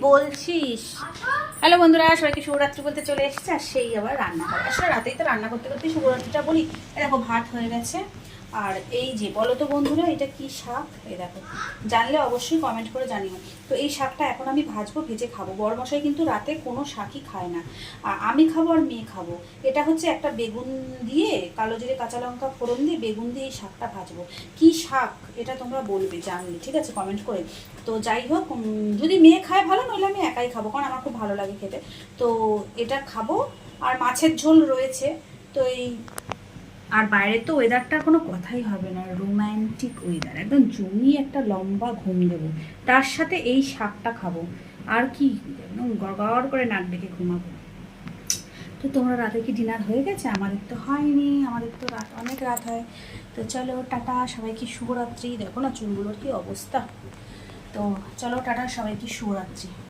বলছিস? হ্যালো বন্ধুরা, সবাইকে শুভরাত্রি বলতে চলে এসেছে। আর সেই আবার রান্না করে, আসলে রাতেই তো রান্না করতে করতে শুভরাত্রিটা বলি। দেখো ভাত হয়ে গেছে। আর এই যে বলো তো বন্ধুরা, এটা কি শাক? এই দেখো, জানলে অবশ্যই কমেন্ট করে জানিও। তো এই শাকটা এখন আমি ভাজবো, ভেজে খাবো। বড়মশাই কিন্তু রাতে কোনো শাকই খায় না, আর আমি খাবো আর মেয়ে খাবো। এটা হচ্ছে একটা বেগুন দিয়ে, কালো জিরে কাঁচা লঙ্কা ফোড়ন দিয়ে বেগুন দিয়ে এই শাকটা ভাজবো। কি শাক এটা তোমরা বলবে জানলে, ঠিক আছে, কমেন্ট করে। তো যাই হোক, যদি মেয়ে খায় ভালো, নইলে আমি একাই খাবো, কারণ আমার খুব ভালো লাগে খেতে। তো এটা খাবো। আর মাছের ঝোল রয়েছে। তো এই, আর বাইরের তো ওয়েদারটার কোনো কথাই হবে না, রোম্যান্টিক ওয়েদার, একদম জমিয়ে একটা লম্বা ঘুম দেবো, তার সাথে এই শাকটা খাবো। আর কি, একদম গড়গড় করে নাক ডেকে ঘুমাবো। তো তোমরা রাতে কি ডিনার হয়ে গেছে? আমাদের তো হয়নি, আমাদের তো রাত, অনেক রাত হয়। তো চলো টাটা, সবাইকে শুভরাত্রি। দেখো না চুলগুলোর কি অবস্থা। তো চলো টাটা, সবাইকে শুভরাত্রি।